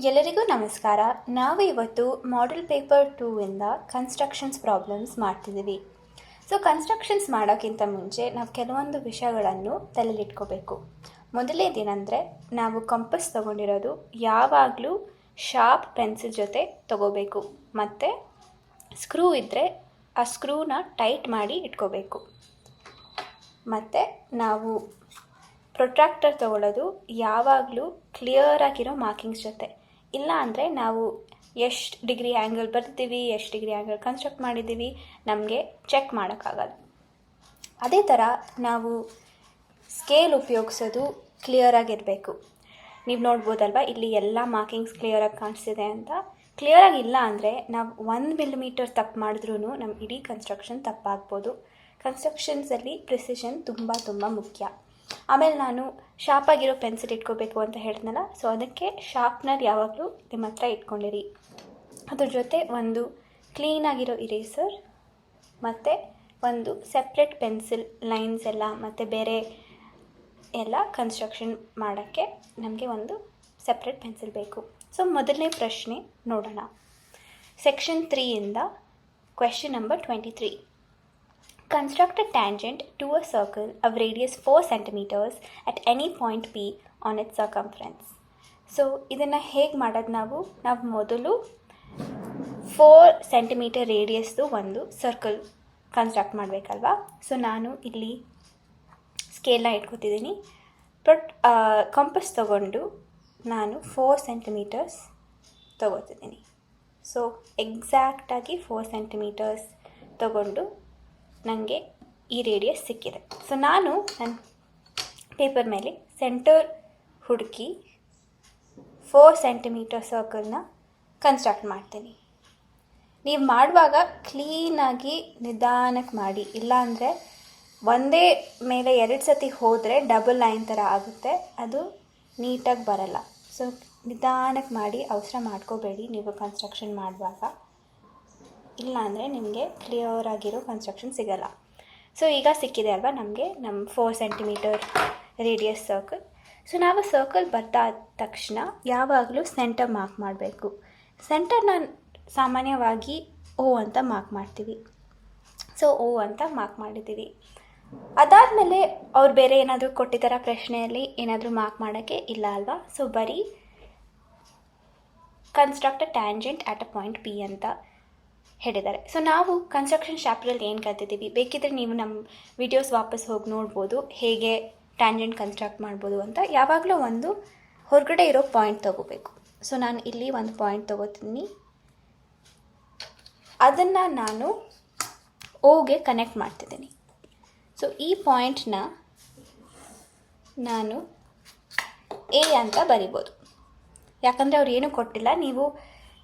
ಎಲ್ಲರಿಗೂ ನಮಸ್ಕಾರ. ನಾವು ಇವತ್ತು ಮಾಡೆಲ್ ಪೇಪರ್ 2 ಇಂದ ಕನ್ಸ್ಟ್ರಕ್ಷನ್ಸ್ ಪ್ರಾಬ್ಲಮ್ಸ್ ಮಾಡ್ತಿದ್ದೀವಿ. ಸೊ ಕನ್ಸ್ಟ್ರಕ್ಷನ್ಸ್ ಮಾಡೋಕ್ಕಿಂತ ಮುಂಚೆ ನಾವು ಕೆಲವೊಂದು ವಿಷಯಗಳನ್ನು ತಲೆಯಲ್ಲಿಟ್ಕೋಬೇಕು. ಮೊದಲನೇದೇನೆಂದರೆ, ನಾವು ಕಂಪಸ್ ತೊಗೊಂಡಿರೋದು ಯಾವಾಗಲೂ ಶಾರ್ಪ್ ಪೆನ್ಸಿಲ್ ಜೊತೆ ತೊಗೋಬೇಕು. ಮತ್ತು ಸ್ಕ್ರೂ ಇದ್ದರೆ ಆ ಸ್ಕ್ರೂನ ಟೈಟ್ ಮಾಡಿ ಇಟ್ಕೋಬೇಕು. ಮತ್ತು ನಾವು ಪ್ರೊಟ್ರಾಕ್ಟರ್ ತೊಗೊಳ್ಳೋದು ಯಾವಾಗಲೂ ಕ್ಲಿಯರ್ ಆಗಿರೋ ಮಾರ್ಕಿಂಗ್ಸ್ ಜೊತೆ. ಇಲ್ಲ ಅಂದರೆ ನಾವು ಎಷ್ಟು ಡಿಗ್ರಿ ಆ್ಯಂಗಲ್ ಬರ್ತೀವಿ, ಎಷ್ಟು ಡಿಗ್ರಿ ಆ್ಯಂಗಲ್ ಕನ್ಸ್ಟ್ರಕ್ಟ್ ಮಾಡಿದ್ದೀವಿ ನಮಗೆ ಚೆಕ್ ಮಾಡೋಕ್ಕಾಗಲ್ಲ. ಅದೇ ಥರ ನಾವು ಸ್ಕೇಲ್ ಉಪಯೋಗಿಸೋದು ಕ್ಲಿಯರಾಗಿರಬೇಕು. ನೀವು ನೋಡ್ಬೋದಲ್ವ, ಇಲ್ಲಿ ಎಲ್ಲ ಮಾರ್ಕಿಂಗ್ಸ್ ಕ್ಲಿಯರಾಗಿ ಕಾಣಿಸ್ತಿದೆ ಅಂತ. ಕ್ಲಿಯರಾಗಿಲ್ಲ ಅಂದರೆ ನಾವು 1 ಮಿಲಿಮೀಟರ್ ತಪ್ಪು ಮಾಡಿದ್ರೂ ನಮ್ಮ ಇಡೀ ಕನ್ಸ್ಟ್ರಕ್ಷನ್ ತಪ್ಪಾಗ್ಬೋದು. ಕನ್ಸ್ಟ್ರಕ್ಷನ್ಸಲ್ಲಿ ಪ್ರಿಸಿಷನ್ ತುಂಬ ಮುಖ್ಯ. ಆಮೇಲೆ ನಾನು ಶಾರ್ಪಾಗಿರೋ ಪೆನ್ಸಿಲ್ ಇಟ್ಕೋಬೇಕು ಅಂತ ಹೇಳ್ತೀನಲ್ಲ, ಸೊ ಅದಕ್ಕೆ ಶಾರ್ಪ್ನರ್ ಯಾವಾಗಲೂ ನಿಮ್ಮ ಹತ್ರ ಇಟ್ಕೊಂಡಿರಿ. ಅದ್ರ ಜೊತೆ ಒಂದು ಕ್ಲೀನಾಗಿರೋ ಇರೇಸರ್ ಮತ್ತು ಒಂದು ಸೆಪ್ರೇಟ್ ಪೆನ್ಸಿಲ್ ಲೈನ್ಸ್ ಎಲ್ಲ ಮತ್ತು ಬೇರೆ ಎಲ್ಲ ಕನ್ಸ್ಟ್ರಕ್ಷನ್ ಮಾಡೋಕ್ಕೆ ನಮಗೆ ಒಂದು ಸೆಪ್ರೇಟ್ ಪೆನ್ಸಿಲ್ ಬೇಕು. ಸೊ ಮೊದಲನೇ ಪ್ರಶ್ನೆ ನೋಡೋಣ. ಸೆಕ್ಷನ್ 3 ಇಂದ question number 23. Construct a tangent to a circle of radius 4 cm at any point P on its circumference. So ಇದನ್ನು ಹೇಗೆ ಮಾಡೋದು? ನಾವು ಮೊದಲು 4 ಸೆಂಟಿಮೀಟರ್ ರೇಡಿಯಸ್ದು ಒಂದು ಸರ್ಕಲ್ ಕನ್ಸ್ಟ್ರಕ್ಟ್ ಮಾಡಬೇಕಲ್ವಾ. ಸೊ ನಾನು ಇಲ್ಲಿ ಸ್ಕೇಲ್ನ ಇಟ್ಕೊತಿದ್ದೀನಿ. ಬಟ್ ಕಂಪಸ್ ತೊಗೊಂಡು ನಾನು 4 ಸೆಂಟಿಮೀಟರ್ಸ್ ತೊಗೋತಿದ್ದೀನಿ. ಸೊ ಎಕ್ಸಾಕ್ಟಾಗಿ 4 ಸೆಂಟಿಮೀಟರ್ಸ್ ತೊಗೊಂಡು ನನಗೆ ಈ ರೇಡಿಯಸ್ ಸಿಕ್ಕಿದೆ. ಸೊ ನಾನು ನನ್ನ ಪೇಪರ್ ಮೇಲೆ ಸೆಂಟರ್ ಹುಡುಕಿ 4 ಸೆಂಟಿಮೀಟರ್ ಸರ್ಕಲ್ನ ಕನ್ಸ್ಟ್ರಕ್ಟ್ ಮಾಡ್ತೀನಿ. ನೀವು ಮಾಡುವಾಗ ಕ್ಲೀನಾಗಿ ನಿಧಾನಕ್ಕೆ ಮಾಡಿ, ಇಲ್ಲಾಂದರೆ ಒಂದೇ ಮೇಲೆ 2 ಸತಿ ಹೋದರೆ ಡಬಲ್ ಲೈನ್ ಥರ ಆಗುತ್ತೆ, ಅದು ನೀಟಾಗಿ ಬರಲ್ಲ. ಸೊ ನಿಧಾನಕ್ಕೆ ಮಾಡಿ, ಅವಸರ ಮಾಡ್ಕೋಬೇಡಿ ನೀವು ಕನ್ಸ್ಟ್ರಕ್ಷನ್ ಮಾಡುವಾಗ, ಇಲ್ಲಾಂದರೆ ನಿಮಗೆ ಕ್ಲಿಯರ್ ಆಗಿರೋ ಕನ್ಸ್ಟ್ರಕ್ಷನ್ ಸಿಗಲ್ಲ. ಸೊ ಈಗ ಸಿಕ್ಕಿದೆ ಅಲ್ವಾ ನಮಗೆ ನಮ್ಮ 4 ಸೆಂಟಿಮೀಟರ್ ರೇಡಿಯಸ್ ಸರ್ಕಲ್. ಸೊ ನಾವು ಸರ್ಕಲ್ ಬರ್ದಾದ ತಕ್ಷಣ ಯಾವಾಗಲೂ ಸೆಂಟರ್ ಮಾರ್ಕ್ ಮಾಡಬೇಕು. ಸೆಂಟರ್ನ ಸಾಮಾನ್ಯವಾಗಿ O ಅಂತ ಮಾರ್ಕ್ ಮಾಡ್ತೀವಿ. ಸೊ O ಅಂತ ಮಾರ್ಕ್ ಮಾಡಿದ್ದೀವಿ. ಅದಾದಮೇಲೆ ಅವ್ರು ಬೇರೆ ಏನಾದರೂ ಕೊಟ್ಟಿದ್ದಾರ ಪ್ರಶ್ನೆಯಲ್ಲಿ ಏನಾದರೂ ಮಾರ್ಕ್ ಮಾಡೋಕ್ಕೆ ಇಲ್ಲ ಅಲ್ವಾ. ಸೊ ಬರೀ construct a tangent at a point P ಅಂತ ಹೇಳಿದ್ದಾರೆ. ಸೊ ನಾವು ಕನ್ಸ್ಟ್ರಕ್ಷನ್ ಚಾಪ್ಟ್ರಲ್ಲಿ ಏನು ಕಲ್ತಿದ್ದೀವಿ, ಬೇಕಿದ್ರೆ ನೀವು ನಮ್ಮ ವಿಡಿಯೋಸ್ ವಾಪಸ್ ಹೋಗಿ ನೋಡ್ಬೋದು ಹೇಗೆ ಟ್ಯಾಂಜೆಂಟ್ ಕನ್ಸ್ಟ್ರಕ್ಟ್ ಮಾಡ್ಬೋದು ಅಂತ. ಯಾವಾಗಲೂ ಒಂದು ಹೊರಗಡೆ ಇರೋ ಪಾಯಿಂಟ್ ತೊಗೋಬೇಕು. ಸೊ ನಾನು ಇಲ್ಲಿ ಒಂದು ಪಾಯಿಂಟ್ ತೊಗೋತೀನಿ, ಅದನ್ನು ನಾನು Oಗೆ ಕನೆಕ್ಟ್ ಮಾಡ್ತಿದ್ದೀನಿ. ಸೊ ಈ ಪಾಯಿಂಟ್ನ ನಾನು A ಅಂತ ಬರಿಬೋದು, ಯಾಕಂದರೆ ಅವ್ರು ಏನೂ ಕೊಟ್ಟಿಲ್ಲ, ನೀವು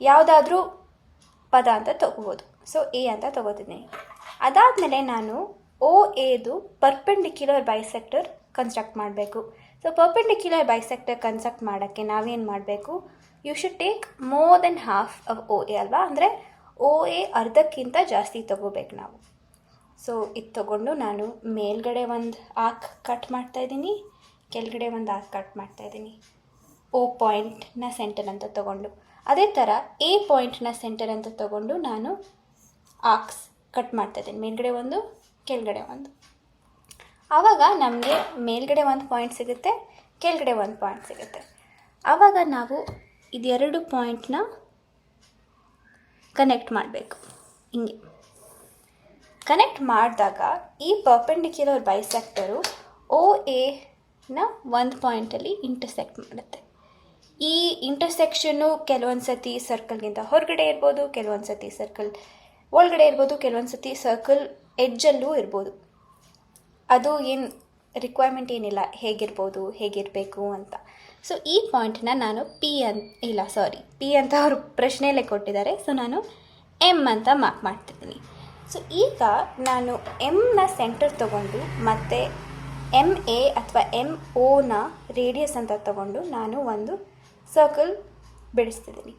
ಯಾವುದಾದ್ರೂ ಪದ ಅಂತ ತೊಗೋಬೋದು. ಸೊ A ಅಂತ ತೊಗೋತಿದ್ದೀನಿ. ಅದಾದಮೇಲೆ ನಾನು OAದು ಪರ್ಪೆಂಡಿಕ್ಯುಲರ್ ಬೈಸೆಕ್ಟರ್ ಕನ್ಸ್ಟ್ರಕ್ಟ್ ಮಾಡಬೇಕು. ಸೊ ಪರ್ಪೆಂಡಿಕ್ಯುಲರ್ ಬೈಸೆಕ್ಟರ್ ಕನ್ಸ್ಟ್ರಕ್ಟ್ ಮಾಡೋಕ್ಕೆ ನಾವೇನು ಮಾಡಬೇಕು, you should take more than half of OA ಅಲ್ವಾ. ಅಂದರೆ OA ಅರ್ಧಕ್ಕಿಂತ ಜಾಸ್ತಿ ತೊಗೋಬೇಕು ನಾವು. ಸೊ ಇದು ತೊಗೊಂಡು ನಾನು ಮೇಲ್ಗಡೆ ಒಂದು ಆರ್ಕ್ ಕಟ್ ಮಾಡ್ತಾಯಿದ್ದೀನಿ, ಕೆಳಗಡೆ ಒಂದು ಆರ್ಕ್ ಕಟ್ ಮಾಡ್ತಾಯಿದ್ದೀನಿ. O ಪಾಯಿಂಟ್ನ ಸೆಂಟರ್ ಅಂತ ತೊಗೊಂಡು, ಅದೇ ಥರ A ಪಾಯಿಂಟ್ನ ಸೆಂಟರ್ ಅಂತ ತೊಗೊಂಡು ನಾನು ಆರ್ಕ್ಸ್ ಕಟ್ ಮಾಡ್ತಾಯಿದ್ದೀನಿ, ಮೇಲ್ಗಡೆ ಒಂದು ಕೆಳಗಡೆ ಒಂದು. ಆವಾಗ ನಮಗೆ ಮೇಲ್ಗಡೆ ಒಂದು ಪಾಯಿಂಟ್ ಸಿಗುತ್ತೆ, ಕೆಳಗಡೆ ಒಂದು ಪಾಯಿಂಟ್ ಸಿಗುತ್ತೆ. ಆವಾಗ ನಾವು ಇದೆರಡು ಪಾಯಿಂಟ್ನ ಕನೆಕ್ಟ್ ಮಾಡಬೇಕು. ಹಿಂಗೆ ಕನೆಕ್ಟ್ ಮಾಡಿದಾಗ ಈ ಪರ್ಪೆಂಡಿಕ್ಯುಲರ್ ಬೈಸೆಕ್ಟರು OAನ ಒಂದು ಪಾಯಿಂಟಲ್ಲಿ ಇಂಟರ್ಸೆಕ್ಟ್ ಮಾಡುತ್ತೆ. ಈ ಇಂಟರ್ಸೆಕ್ಷನ್ನು ಕೆಲವೊಂದು ಸತಿ ಸರ್ಕಲ್ಗಿಂತ ಹೊರಗಡೆ ಇರ್ಬೋದು, ಕೆಲವೊಂದು ಸತಿ ಸರ್ಕಲ್ ಒಳಗಡೆ ಇರ್ಬೋದು, ಕೆಲವೊಂದು ಸತಿ ಸರ್ಕಲ್ ಎಡ್ಜಲ್ಲೂ ಇರ್ಬೋದು. ಅದು ಏನು ರಿಕ್ವೈರ್ಮೆಂಟ್ ಏನಿಲ್ಲ, ಹೇಗಿರಬೇಕು ಅಂತ. ಸೊ ಈ ಪಾಯಿಂಟನ್ನ ನಾನು P ಅಂತ ಅವರು ಪ್ರಶ್ನೆಯಲ್ಲೇ ಕೊಟ್ಟಿದ್ದಾರೆ. ಸೊ ನಾನು M ಅಂತ ಮಾರ್ಕ್ ಮಾಡ್ತಿದ್ದೀನಿ. ಸೊ ಈಗ ನಾನು Mನ ಸೆಂಟರ್ ತೊಗೊಂಡು ಮತ್ತು MA ಅಥವಾ MOನ ರೇಡಿಯಸ್ ಅಂತ ತೊಗೊಂಡು ನಾನು ಒಂದು ಸರ್ಕಲ್ ಬಿಡಿಸ್ತಿದ್ದೀನಿ.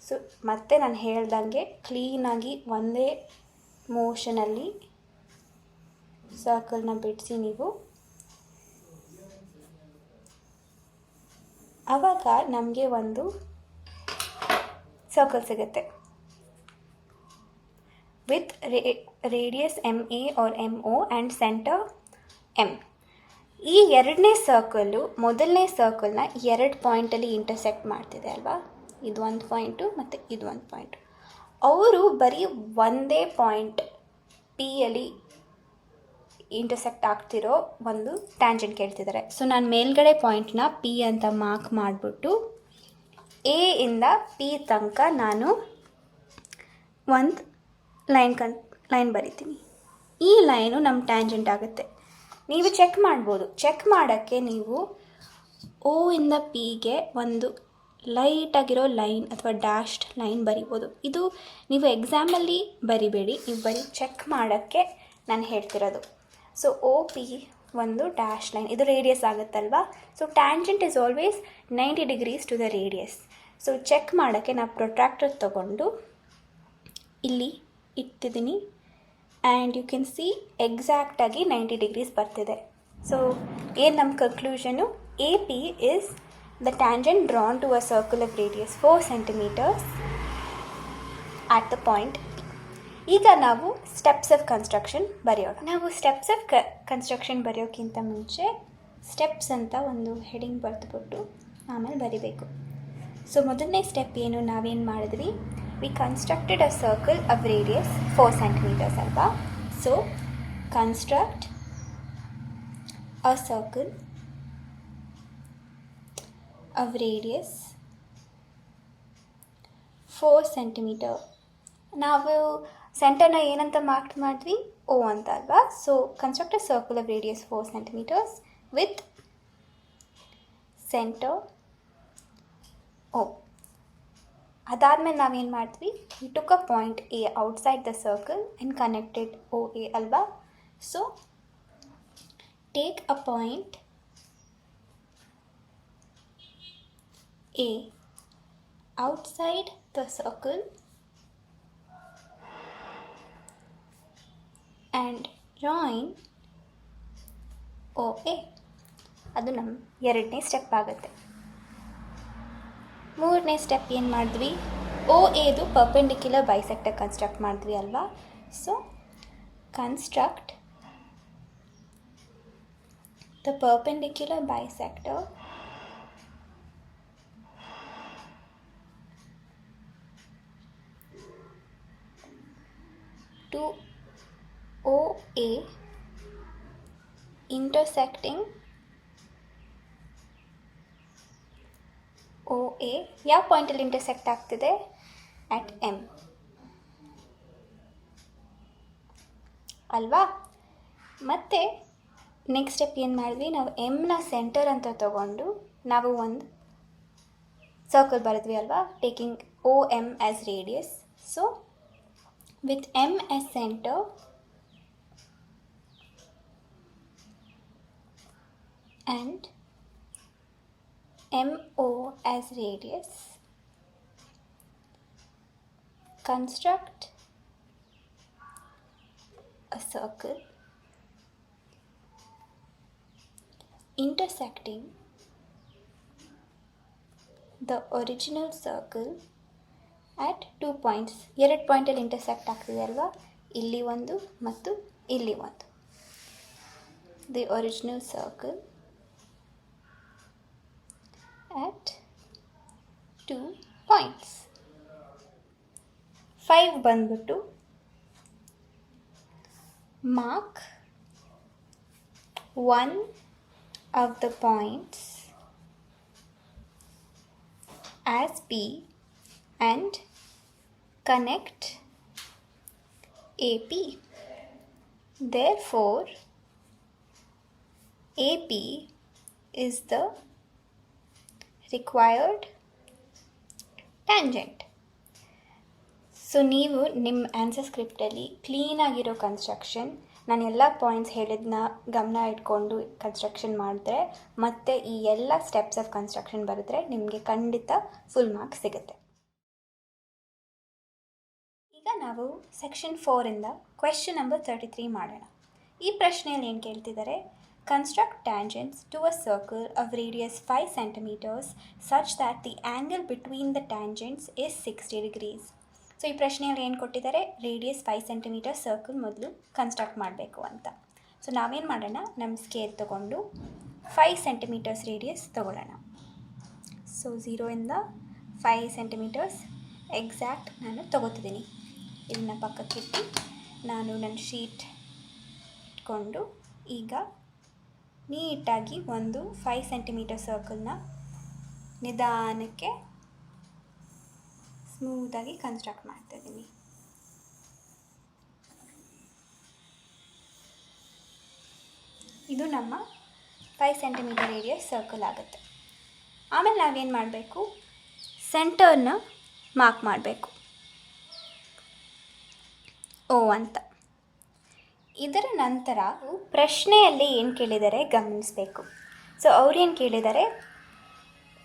ಸೊ ಮತ್ತೆ ನಾನು ಹೇಳ್ದಂಗೆ ಕ್ಲೀನಾಗಿ ಒಂದೇ ಮೋಷನಲ್ಲಿ ಸರ್ಕಲ್ನ ಬಿಡಿಸಿ ನೀವು ಆವಾಗ ನಮಗೆ ಒಂದು ಸರ್ಕಲ್ ಸಿಗುತ್ತೆ with radius MA or MO and centre M. ಈ ಎರಡನೇ ಸರ್ಕಲ್ಲು ಮೊದಲನೇ ಸರ್ಕಲ್ನ 2 ಪಾಯಿಂಟಲ್ಲಿ ಇಂಟರ್ಸೆಕ್ಟ್ ಮಾಡ್ತಿದೆ ಅಲ್ವಾ. ಇದು ಒಂದು ಪಾಯಿಂಟು ಮತ್ತು ಇದು ಒಂದು ಪಾಯಿಂಟು. ಅವರು ಬರೀ ಒಂದೇ ಪಾಯಿಂಟ್ Pಯಲ್ಲಿ ಇಂಟರ್ಸೆಕ್ಟ್ ಆಗ್ತಿರೋ ಒಂದು ಟ್ಯಾಂಜೆಂಟ್ ಕೇಳ್ತಿದ್ದಾರೆ. ಸೊ ನಾನು ಮೇಲ್ಗಡೆ ಪಾಯಿಂಟ್ನ P ಅಂತ ಮಾರ್ಕ್ ಮಾಡಿಬಿಟ್ಟು A ಇಂದ P ತನಕ ನಾನು ಒಂದು ಲೈನ್ ಬರಿತೀನಿ. ಈ ಲೈನು ನಮ್ಮ ಟ್ಯಾಂಜೆಂಟ್ ಆಗುತ್ತೆ. ನೀವು ಚೆಕ್ ಮಾಡ್ಬೋದು. ಚೆಕ್ ಮಾಡೋಕ್ಕೆ ನೀವು O ಇಂದ Pಗೆ ಒಂದು ಲೈಟಾಗಿರೋ ಲೈನ್ ಅಥವಾ ಡ್ಯಾಶ್ಡ್ ಲೈನ್ ಬರಿಬೋದು. ಇದು ನೀವು ಎಕ್ಸಾಮಲ್ಲಿ ಬರಿಬೇಡಿ, ನೀವು ಬರೀ ಚೆಕ್ ಮಾಡೋಕ್ಕೆ ನಾನು ಹೇಳ್ತಿರೋದು. ಸೊ OP ಒಂದು ಡ್ಯಾಶ್ ಲೈನ್, ಇದು ರೇಡಿಯಸ್ ಆಗುತ್ತಲ್ವಾ. So tangent is always 90 degrees to the radius. So check ಮಾಡೋಕ್ಕೆ ನಾವು ಪ್ರೊಟ್ರಾಕ್ಟರ್ ತೊಗೊಂಡು ಇಲ್ಲಿ ಇಟ್ಟಿದ್ದೀನಿ ಆ್ಯಂಡ್ ಯು ಕ್ಯಾನ್ ಸಿ ಎಕ್ಸಾಕ್ಟಾಗಿ 90 ಡಿಗ್ರೀಸ್ ಬರ್ತಿದೆ. ಸೊ ಏನು ನಮ್ಮ conclusion, AP is the tangent drawn to a circle of radius 4 centimeters at the point P. ಈಗ ನಾವು ಸ್ಟೆಪ್ಸ್ ಆಫ್ ಕನ್ಸ್ಟ್ರಕ್ಷನ್ ಬರೆಯೋಣ. ನಾವು ಸ್ಟೆಪ್ಸ್ ಆಫ್ ಕನ್ಸ್ಟ್ರಕ್ಷನ್ ಬರೆಯೋಕ್ಕಿಂತ ಮುಂಚೆ ಸ್ಟೆಪ್ಸ್ ಅಂತ ಒಂದು ಹೆಡಿಂಗ್ ಬರೆದುಬಿಟ್ಟು ಆಮೇಲೆ ಬರಿಬೇಕು. ಸೊ ಮೊದಲನೇ ಸ್ಟೆಪ್ ಏನು, ನಾವೇನು ಮಾಡಿದ್ವಿ, we constructed a circle of radius 4 centimeters ಅಲ್ವಾ. So construct a circle of radius 4 centimeter. ನಾವು ಸೆಂಟರ್ನ ಏನಂತ ಮಾರ್ಕ್ ಮಾಡಿದ್ವಿ, O ಅಂತ ಅಲ್ವಾ. So construct a circle of radius 4 centimeters with centre O. ಅದಾದಮೇಲೆ ನಾವೇನು ಮಾಡ್ತೀವಿ, we took a point A outside the circle and connected OA ಅಲ್ವಾ. So take a point A outside the circle and join OA. ಅದು ನಮ್ಮ ಎರಡನೇ step ಆಗುತ್ತೆ. ಮೂರನೇ step ಏನು ಮಾಡಿದ್ವಿ, OAದು ಪರ್ಪೆಂಡಿಕ್ಯುಲರ್ ಬೈಸೆಕ್ಟರ್ ಕನ್ಸ್ಟ್ರಕ್ಟ್ ಮಾಡಿದ್ವಿ ಅಲ್ವಾ. So construct the perpendicular bisector to OA intersecting OA ಯಾವ ಪಾಯಿಂಟಲ್ಲಿ ಇಂಟರ್ಸೆಕ್ಟ್ ಆಗ್ತಿದೆ, at M ಅಲ್ವಾ. ಮತ್ತು ನೆಕ್ಸ್ಟ್ ಸ್ಟೆಪ್ ಏನು ಮಾಡಿದ್ವಿ, ನಾವು ಎಮ್ನ ಸೆಂಟರ್ ಅಂತ ತಗೊಂಡು ನಾವು ಒಂದು ಸರ್ಕಲ್ ಬರೆದ್ವಿ ಅಲ್ವಾ, taking OM as radius. So with M as center and MO as radius, construct a circle intersecting the original circle at 2 points. 2 ಪಾಯಿಂಟಲ್ಲಿ intersect ಆಗ್ತಿದೆ ಅಲ್ವಾ, ಇಲ್ಲಿ ಒಂದು ಮತ್ತು ಇಲ್ಲಿ ಒಂದು. The original circle at 2 points. 5 ಬಂದ್ಬಿಟ್ಟು mark one of the points as P and connect AP. Therefore, AP is the required tangent. So ನೀವು ನಿಮ್ಮ ಆನ್ಸರ್ ಸ್ಕ್ರಿಪ್ಟಲ್ಲಿ ಕ್ಲೀನಾಗಿರೋ ಕನ್ಸ್ಟ್ರಕ್ಷನ್, ನಾನು ಎಲ್ಲ ಪಾಯಿಂಟ್ಸ್ ಹೇಳಿದ್ನ ಗಮನ ಇಟ್ಕೊಂಡು ಕನ್ಸ್ಟ್ರಕ್ಷನ್ ಮಾಡಿದ್ರೆ ಮತ್ತು ಈ ಎಲ್ಲ ಸ್ಟೆಪ್ಸ್ ಆಫ್ ಕನ್ಸ್ಟ್ರಕ್ಷನ್ ಬರೆದ್ರೆ ನಿಮಗೆ ಖಂಡಿತ ಫುಲ್ ಮಾರ್ಕ್ಸ್ ಸಿಗುತ್ತೆ. ಈಗ ನಾವು ಸೆಕ್ಷನ್ 4ಇಂದ ಕ್ವೆಶ್ಚನ್ ನಂಬರ್ 33 ಮಾಡೋಣ. ಈ ಪ್ರಶ್ನೆಯಲ್ಲಿ ಏನು ಕೇಳ್ತಿದ್ದಾರೆ, Construct tangents to a circle of radius 5 centimeters such that the angle between the tangents is 60 degrees. So ಈ ಪ್ರಶ್ನೆಯಲ್ಲಿ ಏನು ಕೊಟ್ಟಿದ್ದಾರೆ, ರೇಡಿಯಸ್ 5 ಸೆಂಟಿಮೀಟರ್ ಸರ್ಕಲ್ ಮೊದಲು ಕನ್ಸ್ಟ್ರಕ್ಟ್ ಮಾಡಬೇಕು ಅಂತ. ಸೊ ನಾವೇನು ಮಾಡೋಣ, ನಮ್ಮ ಸ್ಕೇಲ್ ತೊಗೊಂಡು 5 ಸೆಂಟಿಮೀಟರ್ಸ್ ರೇಡಿಯಸ್ ತೊಗೊಳ್ಳೋಣ. ಸೊ 0ಇಂದ 5 ಸೆಂಟಿಮೀಟರ್ಸ್ ಎಕ್ಸಾಕ್ಟ್ ನಾನು ತೊಗೋತಿದ್ದೀನಿ. ಇದನ್ನು ಪಕ್ಕಕ್ಕಿಟ್ಟು ನಾನು ನನ್ನ ಶೀಟ್ ಇಟ್ಕೊಂಡು ಈಗ ನೀಟಾಗಿ ಒಂದು 5 ಸೆಂಟಿಮೀಟರ್ ಸರ್ಕಲ್ನ ನಿಧಾನಕ್ಕೆ ಸ್ಮೂತಾಗಿ ಕನ್ಸ್ಟ್ರಕ್ಟ್ ಮಾಡ್ತಾಯಿದ್ದೀನಿ. ಇದು ನಮ್ಮ 5 ಸೆಂಟಿಮೀಟರ್ ರೇಡಿಯಸ್ ಸರ್ಕಲ್ ಆಗುತ್ತೆ. ಆಮೇಲೆ ನಾವೇನು ಮಾಡಬೇಕು, ಸೆಂಟರ್ನ ಮಾರ್ಕ್ ಮಾಡಬೇಕು ಓ ಅಂತ. ಇದರ ನಂತರ ಪ್ರಶ್ನೆಯಲ್ಲಿ ಏನು ಕೇಳಿದ್ದಾರೆ ಗಮನಿಸಬೇಕು. ಸೊ ಅವ್ರೇನು ಕೇಳಿದ್ದಾರೆ,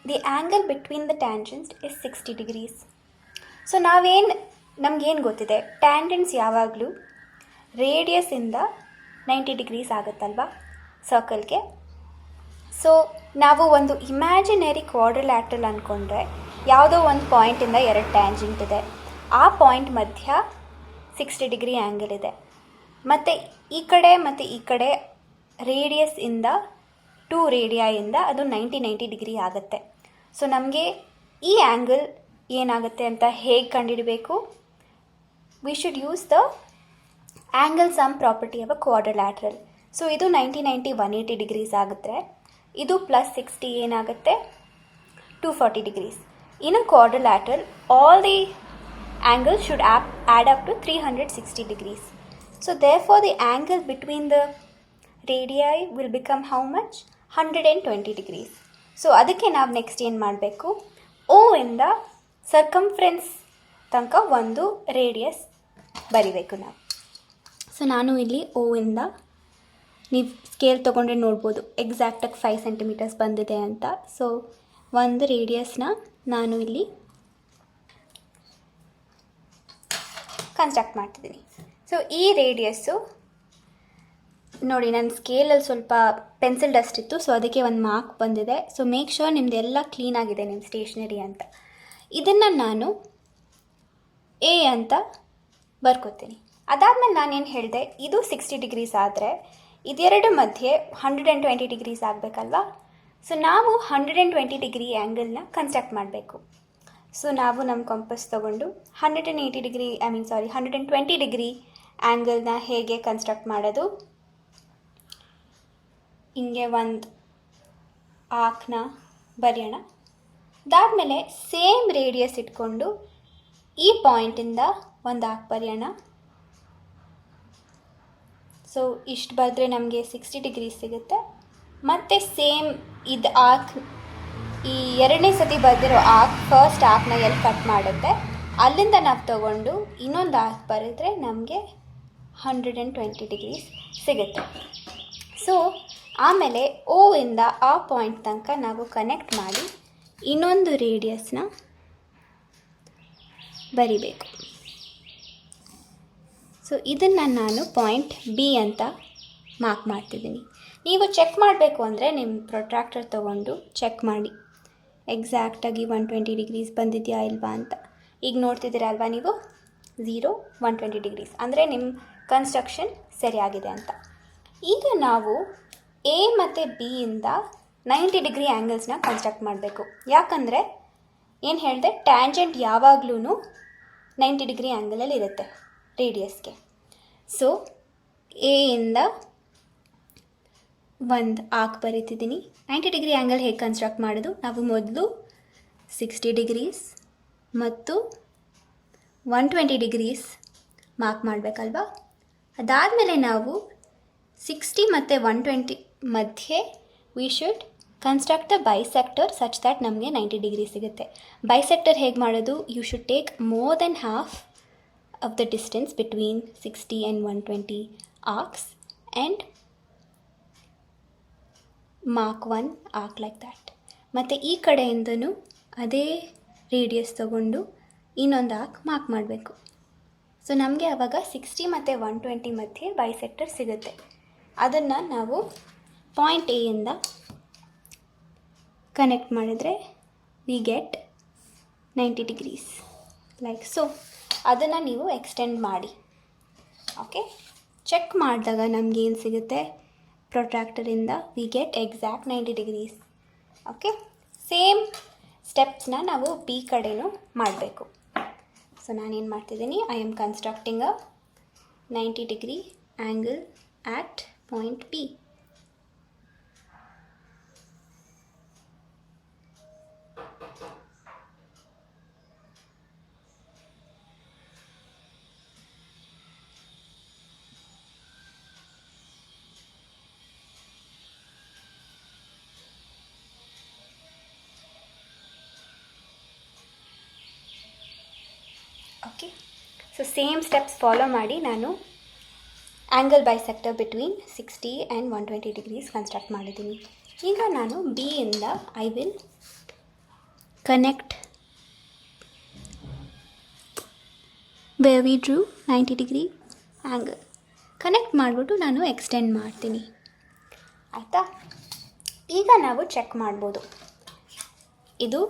the angle between the tangents is 60 degrees. So ನಮಗೇನು ಗೊತ್ತಿದೆ, ಟ್ಯಾಂಜೆಂಟ್ಸ್ ಯಾವಾಗಲೂ ರೇಡಿಯಸ್ಸಿಂದ 90 ಡಿಗ್ರೀಸ್ ಆಗುತ್ತಲ್ವ ಸರ್ಕಲ್ಗೆ. ಸೊ ನಾವು ಒಂದು ಇಮ್ಯಾಜಿನರಿ ಕ್ವಾಡ್ರಿಲ್ಯಾಟ್ರಲ್ ಅಂದ್ಕೊಂಡ್ರೆ ಯಾವುದೋ ಒಂದು ಪಾಯಿಂಟಿಂದ 2 ಟ್ಯಾಂಜೆಂಟ್ ಇದೆ, ಆ ಪಾಯಿಂಟ್ ಮಧ್ಯ 60 ಡಿಗ್ರಿ ಆ್ಯಂಗಲ್ ಇದೆ. ಮತ್ತು ಈ ಕಡೆ ರೇಡಿಯಸ್ಸಿಂದ 2 ರೇಡಿಯಾಯಿಂದ ಅದು 90 ಡಿಗ್ರಿ ಆಗುತ್ತೆ. ಸೊ ನಮಗೆ ಈ ಆ್ಯಂಗಲ್ ಏನಾಗುತ್ತೆ ಅಂತ ಹೇಗೆ ಕಂಡುಹಿಡಬೇಕು, we should use the angle sum property of a quadrilateral. So ಇದು 90 180 ಡಿಗ್ರೀಸ್ ಆಗುತ್ತೆ, ಇದು ಪ್ಲಸ್ 60 ಏನಾಗುತ್ತೆ 240 degrees. In a quadrilateral all the angles should add up to 360 degrees. So therefore the angle between the radii will become how much? 120 degrees. So ಅದಕ್ಕೆ ನಾವು next ಏನು ಮಾಡಬೇಕು, ಓ ಇಂದ circumference ತನಕ ಒಂದು ರೇಡಿಯಸ್ ಬರಿಬೇಕು ನಾವು. ಸೊ ನಾನು ಇಲ್ಲಿ ಓ ಇಂದ, ನೀವು ಸ್ಕೇಲ್ ತೊಗೊಂಡ್ರೆ ನೋಡ್ಬೋದು ಎಕ್ಸಾಕ್ಟಾಗಿ 5 ಸೆಂಟಿಮೀಟರ್ಸ್ ಬಂದಿದೆ ಅಂತ. ಸೊ ಒಂದು ರೇಡಿಯಸ್ನ ನಾನು ಇಲ್ಲಿ ಕನ್ಸ್ಟ್ರಕ್ಟ್ ಮಾಡ್ತಿದ್ದೀನಿ. ಸೊ ಈ ರೇಡಿಯಸ್ಸು ನೋಡಿ, ನನ್ನ ಸ್ಕೇಲಲ್ಲಿ ಸ್ವಲ್ಪ ಪೆನ್ಸಿಲ್ ಡಸ್ಟ್ ಇತ್ತು, ಸೊ ಅದಕ್ಕೆ ಒಂದು ಮಾರ್ಕ್ ಬಂದಿದೆ. ಸೊ ಮೇಕ್ ಶ್ಯೂರ್ ನಿಮ್ಮದೆಲ್ಲ ಕ್ಲೀನಾಗಿದೆ ನಿಮ್ಮ ಸ್ಟೇಷ್ನರಿ ಅಂತ. ಇದನ್ನು ನಾನು ಎ ಅಂತ ಬರ್ಕೋತೀನಿ. ಅದಾದಮೇಲೆ ನಾನೇನು ಹೇಳಿದೆ, ಇದು 60 ಡಿಗ್ರೀಸ್ ಆದರೆ ಇದೆರಡು ಮಧ್ಯೆ 120 ಡಿಗ್ರೀಸ್ ಆಗಬೇಕಲ್ವಾ. ಸೊ ನಾವು 120 ಡಿಗ್ರಿ ಆ್ಯಂಗಲ್ನ ಕನ್ಸ್ಟ್ರಕ್ಟ್ ಮಾಡಬೇಕು. ಸೊ ನಾವು ನಮ್ಮ ಕಂಪಸ್ ತೊಗೊಂಡು 120 ಡಿಗ್ರಿ ಆ್ಯಂಗಲ್ನ ಹೇಗೆ ಕನ್ಸ್ಟ್ರಕ್ಟ್ ಮಾಡೋದು, ಹಿಂಗೆ ಒಂದು ಆರ್ಕ್ನ ಬರೆಯೋಣ. ಅದಾದಮೇಲೆ ಸೇಮ್ ರೇಡಿಯಸ್ ಇಟ್ಕೊಂಡು ಈ ಪಾಯಿಂಟಿಂದ ಒಂದು ಆರ್ಕ್ ಬರೆಯೋಣ. ಸೊ ಇಷ್ಟು ಬರೆದ್ರೆ ನಮಗೆ 60 ಡಿಗ್ರೀಸ್ ಸಿಗುತ್ತೆ. ಮತ್ತು ಸೇಮ್ ಇದು ಆರ್ಕ್, ಈ ಎರಡನೇ ಸತಿ ಬರೆದಿರೋ ಆರ್ಕ್ ಫಸ್ಟ್ ಆರ್ಕ್ನ ಎಲ್ಲಿ ಕಟ್ ಮಾಡುತ್ತೆ ಅಲ್ಲಿಂದ ನಾವು ತೊಗೊಂಡು ಇನ್ನೊಂದು ಆರ್ಕ್ ಬರೆದ್ರೆ ನಮಗೆ 120 ಡಿಗ್ರೀಸ್ ಸಿಗುತ್ತೆ. ಸೊ ಆಮೇಲೆ ಓ ಇಂದ ಆ ಪಾಯಿಂಟ್ ತನಕ ನಾವು ಕನೆಕ್ಟ್ ಮಾಡಿ ಇನ್ನೊಂದು ರೇಡಿಯಸ್ನ ಬರಿಬೇಕು. ಸೊ ಇದನ್ನು ನಾನು ಪಾಯಿಂಟ್ ಬಿ ಅಂತ ಮಾರ್ಕ್ ಮಾಡ್ತಿದ್ದೀನಿ. ನೀವು ಚೆಕ್ ಮಾಡಬೇಕು ಅಂದರೆ ನಿಮ್ಮ ಪ್ರೊಟ್ರಾಕ್ಟರ್ ತೊಗೊಂಡು ಚೆಕ್ ಮಾಡಿ ಎಕ್ಸಾಕ್ಟಾಗಿ 120 ಡಿಗ್ರೀಸ್ ಬಂದಿದೆಯಾ ಇಲ್ವಾ ಅಂತ. ಈಗ ನೋಡ್ತಿದ್ದೀರಲ್ವಾ ನೀವು 0 120 ಡಿಗ್ರೀಸ್ ಅಂದರೆ ನಿಮ್ಮ ಕನ್ಸ್ಟ್ರಕ್ಷನ್ ಸರಿಯಾಗಿದೆ ಅಂತ. ಈಗ ನಾವು ಎ ಮತ್ತು ಬಿ ಇಂದ 90 ಡಿಗ್ರಿ ಆ್ಯಂಗಲ್ಸ್ನ ಕನ್ಸ್ಟ್ರಕ್ಟ್ ಮಾಡಬೇಕು. ಯಾಕಂದರೆ ಏನು ಹೇಳಿದೆ, ಟ್ಯಾಂಜೆಂಟ್ ಯಾವಾಗಲೂ 90 ಡಿಗ್ರಿ ಆ್ಯಂಗಲಲ್ಲಿ ಇರುತ್ತೆ ರೇಡಿಯಸ್ಗೆ. ಸೊ ಎ ಇಂದ ಒಂದು ಆರ್ಕ್ ಬರೀತಿದ್ದೀನಿ. 90 ಡಿಗ್ರಿ ಆ್ಯಂಗಲ್ ಹೇಗೆ ಕನ್ಸ್ಟ್ರಕ್ಟ್ ಮಾಡೋದು, ನಾವು ಮೊದಲು 60 ಡಿಗ್ರೀಸ್ ಮತ್ತು 120 ಡಿಗ್ರೀಸ್ ಮಾರ್ಕ್ ಮಾಡಬೇಕಲ್ವಾ. ಅದಾದಮೇಲೆ ನಾವು 60 ಮತ್ತು 120 ಮಧ್ಯೆ we should construct the bisector such that ನಮಗೆ 90 ಡಿಗ್ರಿ ಸಿಗುತ್ತೆ. ಬೈಸೆಕ್ಟರ್ ಹೇಗೆ ಮಾಡೋದು, you should take more than half of the distance between 60 and 120 arcs and mark 1 arc like that. ಮತ್ತು ಈ ಕಡೆಯಿಂದನೂ ಅದೇ ರೇಡಿಯಸ್ ತೊಗೊಂಡು ಇನ್ನೊಂದು ಆರ್ಕ್ ಮಾರ್ಕ್ ಮಾಡಬೇಕು. ಸೊ ನಮಗೆ ಆವಾಗ 60 ಮತ್ತು 120 ಮಧ್ಯೆ ಬೈಸೆಕ್ಟರ್ ಸಿಗುತ್ತೆ. ಅದನ್ನು ನಾವು ಪಾಯಿಂಟ್ ಎ ಇಂದ ಕನೆಕ್ಟ್ ಮಾಡಿದರೆ we get 90 degrees like so. ಅದನ್ನು ನೀವು ಎಕ್ಸ್ಟೆಂಡ್ ಮಾಡಿ. ಓಕೆ, ಚೆಕ್ ಮಾಡಿದಾಗ ನಮಗೇನು ಸಿಗುತ್ತೆ, ಪ್ರೊಟ್ರಾಕ್ಟರಿಂದ we get exact 90 degrees. Okay, same ಸ್ಟೆಪ್ಸ್ನ ನಾವು ಬಿ ಕಡೆನೂ ಮಾಡಬೇಕು. ಸೊ ನಾನೇನು ಮಾಡ್ತಿದ್ದೀನಿ, I am constructing a 90 degree angle at point P. Okay, so same steps follow ಮಾಡಿ ನಾನು angle bisector between 60 and 120 degrees construct ಮಾಡಿದ್ದೀನಿ. ಈಗ ನಾನು ಬಿ ಇಂದ I will connect where we Drew 90 degree angle. Connect ಮಾಡಿಬಿಟ್ಟು ನಾನು ಎಕ್ಸ್ಟೆಂಡ್ ಮಾಡ್ತೀನಿ. ಆಯಿತಾ? ಈಗ ನಾವು ಚೆಕ್ ಮಾಡ್ಬೋದು. ಇದು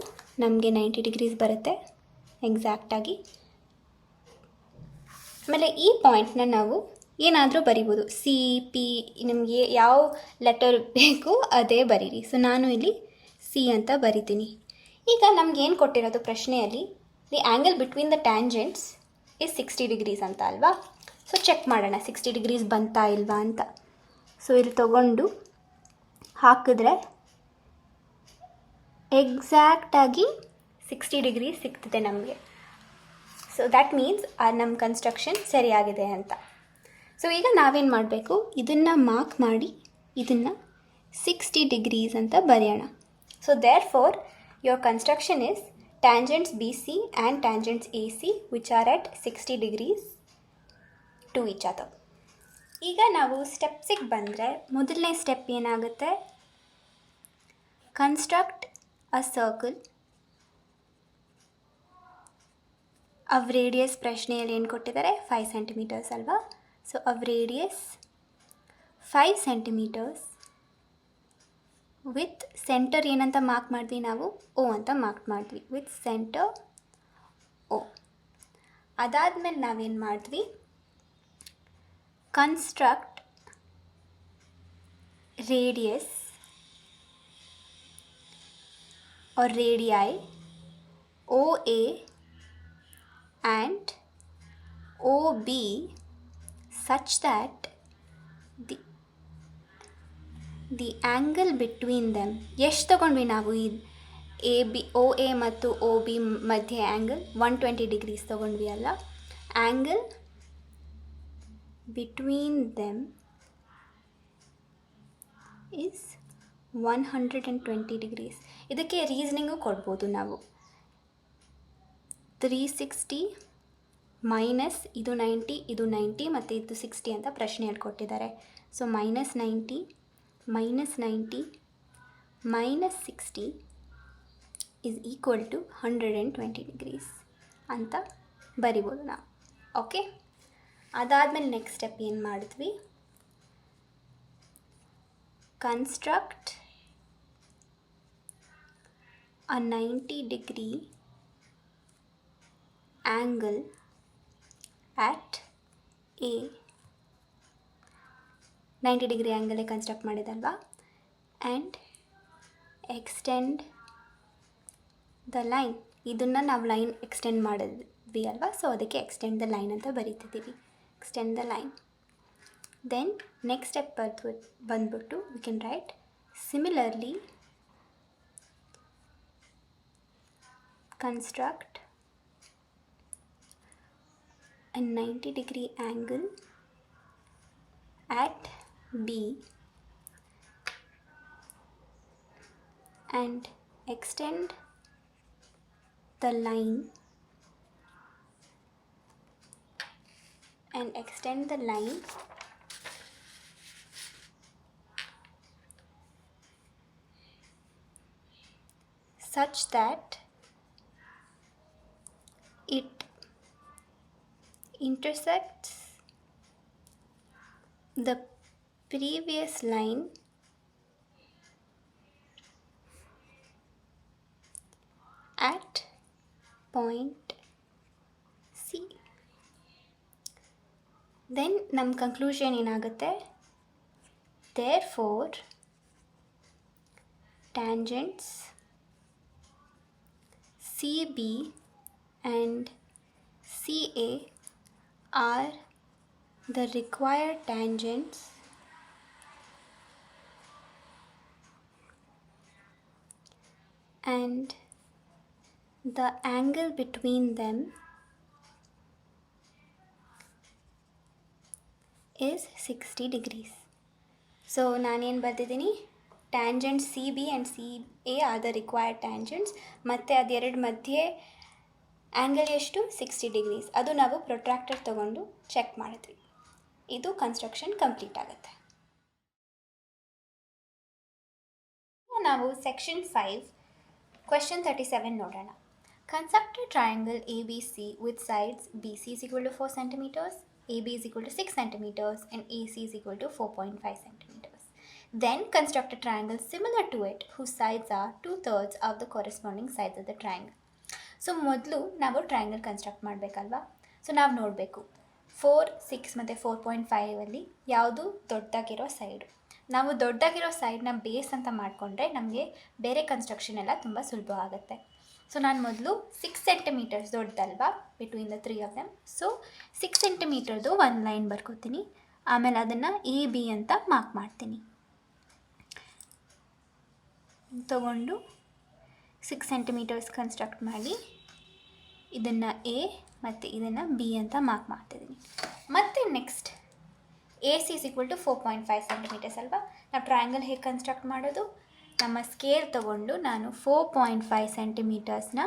ನಮಗೆ 90 ಡಿಗ್ರೀಸ್ ಬರುತ್ತೆ ಎಕ್ಸಾಕ್ಟಾಗಿ. ಆಮೇಲೆ ಈ ಪಾಯಿಂಟ್ನ ನಾವು ಏನಾದರೂ ಬರಿಬೋದು, ಸಿ ಪಿ, ನಿಮಗೆ ಯಾವ ಲೆಟರ್ ಬೇಕು ಅದೇ ಬರೀರಿ. ಸೊ ನಾನು ಇಲ್ಲಿ ಸಿ ಅಂತ ಬರಿತೀನಿ. ಈಗ ನಮಗೇನು ಕೊಟ್ಟಿರೋದು ಪ್ರಶ್ನೆಯಲ್ಲಿ, the angle between the tangents is 60 degrees ಅಂತ ಅಲ್ವಾ. ಸೊ ಚೆಕ್ ಮಾಡೋಣ 60 ಡಿಗ್ರೀಸ್ ಬಂತಾ ಇಲ್ವಾ ಅಂತ. ಸೊ ಇಲ್ಲಿ ತೊಗೊಂಡು ಹಾಕಿದ್ರೆ ಎಕ್ಸಾಕ್ಟಾಗಿ 60 ಡಿಗ್ರೀಸ್ ಸಿಗ್ತದೆ ನಮಗೆ. ಸೊ ದ್ಯಾಟ್ ಮೀನ್ಸ್ ನಮ್ಮ ಕನ್ಸ್ಟ್ರಕ್ಷನ್ ಸರಿಯಾಗಿದೆ ಅಂತ. ಸೊ ಈಗ ನಾವೇನು ಮಾಡಬೇಕು, ಇದನ್ನು ಮಾರ್ಕ್ ಮಾಡಿ ಇದನ್ನು 60 ಡಿಗ್ರೀಸ್ ಅಂತ ಬರೆಯೋಣ. So therefore your construction is tangents B C and tangents A C which are at 60 degrees to each other. ಈಗ ನಾವು ಸ್ಟೆಪ್ಸಿಗೆ ಬಂದರೆ ಮೊದಲನೇ ಸ್ಟೆಪ್ ಏನಾಗುತ್ತೆ, construct a circle. Of radius ಪ್ರಶ್ನೆಯಲ್ಲಿ ಏನು ಕೊಟ್ಟಿದ್ದಾರೆ, 5 ಸೆಂಟಿಮೀಟರ್ಸ್ ಅಲ್ವಾ. So of radius 5 centimetres with centre ಏನಂತ ಮಾರ್ಕ್ ಮಾಡಿದ್ವಿ ನಾವು, ಓ ಅಂತ ಮಾರ್ಕ್ ಮಾಡಿದ್ವಿ, ವಿತ್ ಸೆಂಟರ್ ಓ. ಅದಾದಮೇಲೆ ನಾವೇನು ಮಾಡಿದ್ವಿ, construct radius or radii OA and OB such that the angle between them, ಎಷ್ಟು ತಗೊಂಡ್ವಿ ನಾವು ಈ ಎ ಬಿ ಒ ಎ ಮತ್ತು ಒ ಬಿ ಮಧ್ಯೆ ಆ್ಯಂಗಲ್ 120 ಡಿಗ್ರೀಸ್ ತೊಗೊಂಡ್ವಿ ಅಲ್ಲ. Angle between them is 120 degrees. ಇದಕ್ಕೆ ರೀಸನಿಂಗು ಕೊಡ್ಬೋದು ನಾವು. 360 ಮೈನಸ್ ಇದು 90, ಇದು 90 ಮತ್ತು ಇದು 60 ಅಂತ ಪ್ರಶ್ನೆಯಲ್ಲಿ ಕೊಟ್ಟಿದ್ದಾರೆ. So -90 minus 60 is equal to 120 degrees ಅಂತ ಬರಿಬೋದು ನಾವು. ಓಕೆ, ಅದಾದಮೇಲೆ ನೆಕ್ಸ್ಟ್ ಸ್ಟೆಪ್ ಏನು ಮಾಡಿದ್ವಿ, construct a 90 degree angle at A. 90 degree ಆ್ಯಂಗಲೇ ಕನ್ಸ್ಟ್ರಕ್ಟ್ ಮಾಡಿದಲ್ವಾ, ಆ್ಯಂಡ್ ಎಕ್ಸ್ಟೆಂಡ್ ದ ಲೈನ್. ಇದನ್ನು ನಾವು ಲೈನ್ ಎಕ್ಸ್ಟೆಂಡ್ ಮಾಡಿದ್ವಿ ಅಲ್ವಾ, ಸೊ ಅದಕ್ಕೆ ಎಕ್ಸ್ಟೆಂಡ್ ದ ಲೈನ್ ಅಂತ ಬರೀತಿದ್ದೀವಿ. Extend the line. Then next step ಬಂದ್ಬಿಟ್ಟು we can write similarly construct a 90 degree angle at B and extend the line such that it intersects the previous line at point C. Then ನಮ್ಮ conclusion ಏನಾಗುತ್ತೆ, therefore tangents CB and CA are the required tangents and the angle between them is 60 degrees. So ನಾನೇನು ಬರ್ತಿದ್ದೀನಿ, tangent C B and C A are the required tangents, ಮತ್ತು ಅದೆರಡು ಮಧ್ಯೆ angle ಎಷ್ಟು, 60 degrees. ಅದು ನಾವು ಪ್ರೊಟ್ರಾಕ್ಟರ್ ತೊಗೊಂಡು ಚೆಕ್ ಮಾಡಿದ್ವಿ. ಇದು ಕನ್ಸ್ಟ್ರಕ್ಷನ್ ಕಂಪ್ಲೀಟ್ ಆಗುತ್ತೆ. ನಾವು ಸೆಕ್ಷನ್ 5 ಕ್ವೆಶ್ಚನ್ 37 ನೋಡೋಣ. Construct a triangle ABC with sides BC is equal to 4 centimeters, AB is equal to 6 centimeters, and AC is equal to 4.5 centimeters. Then construct a triangle similar to it whose sides are 2/3 of the corresponding sides of the triangle. So ಮೊದಲು ನಾವು triangle construct ಮಾಡಬೇಕಲ್ವಾ. So ನಾವು ನೋಡಬೇಕು 4, 6 ಮತ್ತು 4.5 ಯಾವುದು ದೊಡ್ಡದಾಗಿರೋ side. ನಾವು ದೊಡ್ಡದಾಗಿರೋ ಸೈಡ್ನ base ಅಂತ ಮಾಡಿಕೊಂಡ್ರೆ ನಮಗೆ ಬೇರೆ ಕನ್ಸ್ಟ್ರಕ್ಷನ್ ಎಲ್ಲ ತುಂಬ ಸುಲಭ ಆಗುತ್ತೆ. ಸೊ ನಾನು ಮೊದಲು 6 ಸೆಂಟಿಮೀಟರ್ಸ್ ದೊಡ್ಡದಲ್ವಾ between the 3 of them. So 6 ಸೆಂಟಿಮೀಟರ್ದು ಒಂದು ಲೈನ್ ಬರ್ಕೋತೀನಿ. ಆಮೇಲೆ ಅದನ್ನು ಎ ಬಿ ಅಂತ ಮಾರ್ಕ್ ಮಾಡ್ತೀನಿ. ತಗೊಂಡು 6 ಸೆಂಟಿಮೀಟರ್ಸ್ ಕನ್ಸ್ಟ್ರಕ್ಟ್ ಮಾಡಿ ಇದನ್ನು ಎ ಮತ್ತು ಇದನ್ನು ಬಿ ಅಂತ ಮಾರ್ಕ್ ಮಾಡ್ತಿದ್ದೀನಿ. ಮತ್ತು next A C is equal to 4.5 centimetres ಅಲ್ವಾ. ನಾವು ಟ್ರಯಾಂಗಲ್ ಹೇಗೆ ಕನ್ಸ್ಟ್ರಕ್ಟ್ ಮಾಡೋದು, ನಮ್ಮ ಸ್ಕೇಲ್ ತೊಗೊಂಡು ನಾನು 4.5 ಸೆಂಟಿಮೀಟರ್ಸ್ನ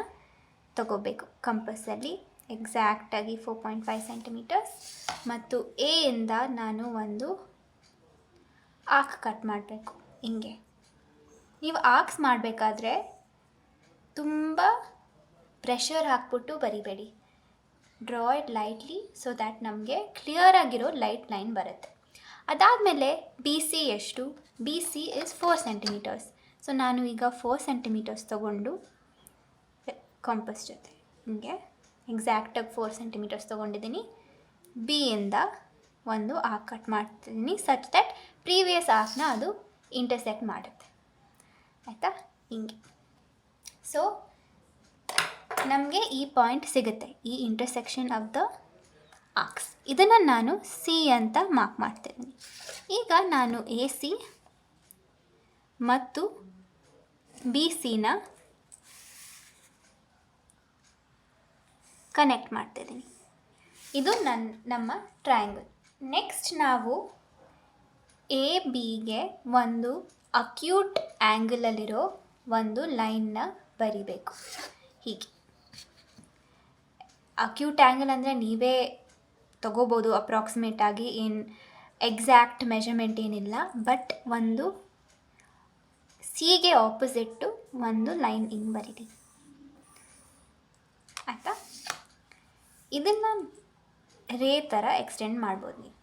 ತಗೋಬೇಕು ಕಂಪಸ್ಸಲ್ಲಿ, ಎಕ್ಸಾಕ್ಟಾಗಿ 4.5 ಸೆಂಟಿಮೀಟರ್ಸ್. ಮತ್ತು ಎ ಇಂದ ನಾನು ಒಂದು ಆರ್ಕ್ ಕಟ್ ಮಾಡಬೇಕು. ಹಿಂಗೆ ನೀವು ಆರ್ಕ್ಸ್ ಮಾಡಬೇಕಾದ್ರೆ ತುಂಬ ಪ್ರೆಷರ್ ಹಾಕ್ಬಿಟ್ಟು ಬರಿಬೇಡಿ. Draw it lightly so that ನಮಗೆ ಕ್ಲಿಯರ್ ಆಗಿರೋ ಲೈಟ್ ಲೈನ್ ಬರುತ್ತೆ. ಅದಾದಮೇಲೆ ಬಿ ಸಿ ಎಷ್ಟು, B C is 4 centimetres. So ನಾನು ಈಗ 4 ಸೆಂಟಿಮೀಟರ್ಸ್ ತೊಗೊಂಡು ಕಾಂಪಸ್ ಜೊತೆ ಹಿಂಗೆ ಎಕ್ಸಾಕ್ಟಾಗಿ 4 ಸೆಂಟಿಮೀಟರ್ಸ್ ತೊಗೊಂಡಿದ್ದೀನಿ. ಬಿ ಇಂದ ಒಂದು ಆರ್ಕ್ ಕಟ್ ಮಾಡ್ತಿದ್ದೀನಿ ಸಚ್ ದ್ಯಾಟ್ ಪ್ರೀವಿಯಸ್ ಆರ್ಕ್ನ ಅದು ಇಂಟರ್ಸೆಕ್ಟ್ ಮಾಡುತ್ತೆ. ಆಯಿತಾ, ಹಿಂಗೆ. ಸೊ ನಮಗೆ ಈ ಪಾಯಿಂಟ್ ಸಿಗುತ್ತೆ, ಈ ಇಂಟರ್ಸೆಕ್ಷನ್ ಆಫ್ ದ ಆರ್ಕ್ಸ್. ಇದನ್ನು ನಾನು ಸಿ ಅಂತ ಮಾರ್ಕ್ ಮಾಡ್ತಿದ್ದೀನಿ. ಈಗ ನಾನು ಎ ಸಿ ಮತ್ತು ಬಿ ಸಿನ ಕನೆಕ್ಟ್ ಮಾಡ್ತಿದ್ದೀನಿ. ಇದು ನಮ್ಮ ಟ್ರಯಾಂಗಲ್. ನೆಕ್ಸ್ಟ್ ನಾವು ಎ ಬಿಗೆ ಒಂದು ಅಕ್ಯೂಟ್ ಆ್ಯಂಗಲಲ್ಲಿರೋ ಒಂದು ಲೈನ್ನ ಬರಿಬೇಕು. ಹೀಗೆ ಅಕ್ಯೂಟ್ ಆ್ಯಂಗಲ್ ಅಂದರೆ ನೀವೇ ತಗೋಬೋದು ಅಪ್ರಾಕ್ಸಿಮೇಟಾಗಿ, ಏನು ಎಕ್ಸಾಕ್ಟ್ ಮೆಷರ್ಮೆಂಟ್ ಏನಿಲ್ಲ. ಬಟ್ ಒಂದು ಸಿಗೆ ಆಪೋಸಿಟ್ಟು ಒಂದು ಲೈನ್ ಹಿಂಗೆ ಬರೀರಿ. ಆಯಿತಾ, ಇದನ್ನು ರೇ ಥರ ಎಕ್ಸ್ಟೆಂಡ್ ಮಾಡ್ಬೋದು ನೀವು.